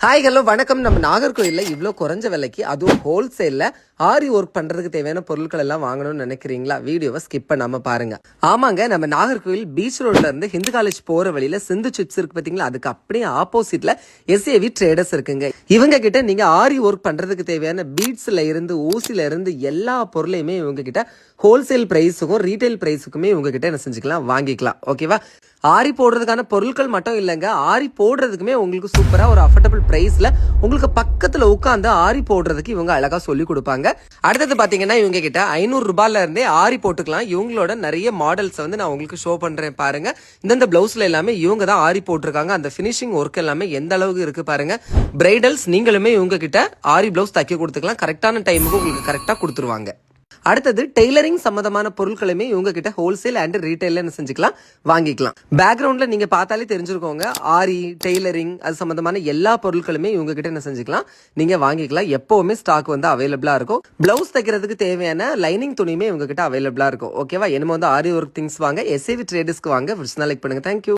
Hi hello வணக்கம். நம்ம நாகர்கோயில்ல இவ்வளோ குறைஞ்ச விலைக்கு அதுவும் ஹோல்சேல்ல ஆரி ஒர்க் பண்றதுக்கு தேவையான பொருட்கள் எல்லாம் வாங்கணும்னு நினைக்கிறீங்களா? வீடியோவை ஸ்கிப் பண்ணாம பாருங்க. ஆமாங்க, நம்ம நாகர்கோயில் பீச் ரோட்ல இருந்து ஹிந்து காலேஜ் போற வழியில சிந்து சிப்ஸ் இருக்கு பாத்தீங்களா, அதுக்கு அப்படியே ஆப்போசிட்ல எஸ்ஏவி ட்ரேடர்ஸ் இருக்குங்க. இவங்க கிட்ட நீங்க ஆரி ஒர்க் பண்றதுக்கு தேவையான பீட்ஸ்ல இருந்து ஊசில இருந்து எல்லா பொருளையுமே இவங்க கிட்ட ஹோல்சேல் பிரைஸுக்கும் ரீட்டைல் பிரைஸுக்குமே இவங்க கிட்ட என்ன செஞ்சுக்கலாம், வாங்கிக்கலாம். ஓகேவா? ஆரி போடுறதுக்கான பொருட்கள் மட்டும் இல்லைங்க, ஆரி போடுறதுக்குமே உங்களுக்கு சூப்பரா ஒரு அஃபோர்டபுள் பிரைஸ்ல உங்களுக்கு பக்கத்துல உட்காந்து ஆரி போடுறதுக்கு இவங்க அழகா சொல்லி கொடுப்பாங்க. அடுத்தது பாத்தீங்கன்னா இவங்க கிட்ட 500 ரூபாயில இருந்தே ஆரி போட்டுக்கலாம். இவங்களோட நிறைய மாடல்ஸ் வந்து நான் உங்களுக்கு ஷோ பண்றேன் பாருங்க. இந்த பிளவுஸ்ல எல்லாமே இவங்க தான் ஆரி போட்டிருக்காங்க. அந்த பினிஷிங் ஒர்க் எல்லாமே எந்த அளவுக்கு இருக்கு பாருங்க. பிரைடல்ஸ் நீங்களுமே இவங்க கிட்ட ஆரி பிளவுஸ் தைக்க கொடுத்துக்கலாம். கரெக்டான டைமுக்கு உங்களுக்கு கரெக்டா கொடுத்துருவாங்க. அடுத்தது டெய்லரிங் சம்பந்தமான பொருட்களுமே இவங்க கிட்ட ஹோல்சேல் அண்ட் ரீட்டைல என்ன செஞ்சுக்கலாம், வாங்கிக்கலாம். பேக்ரவுண்ட்ல நீங்க பார்த்தாலே தெரிஞ்சிருக்கோங்க, ஆரி டெய்லரிங் அது சம்பந்தமான எல்லா பொருட்களுமே இவங்க கிட்ட என்ன செஞ்சுக்கலாம், நீங்க வாங்கிக்கலாம். எப்பவுமே ஸ்டாக் வந்து அவைலபிளா இருக்கும். பிளவுஸ் தைக்கிறதுக்கு தேவையான லைனிங் துணியுமே இவங்க கிட்ட அவைலபிளா இருக்கும். ஓகேவா? என்னமோ வந்து ஆரி ஒர்க் திங்ஸ் வாங்க, எஸ்ஏவி ட்ரேடர்ஸ்க்கு வாங்க. லைக் பண்ணுங்க. தேங்க்யூ.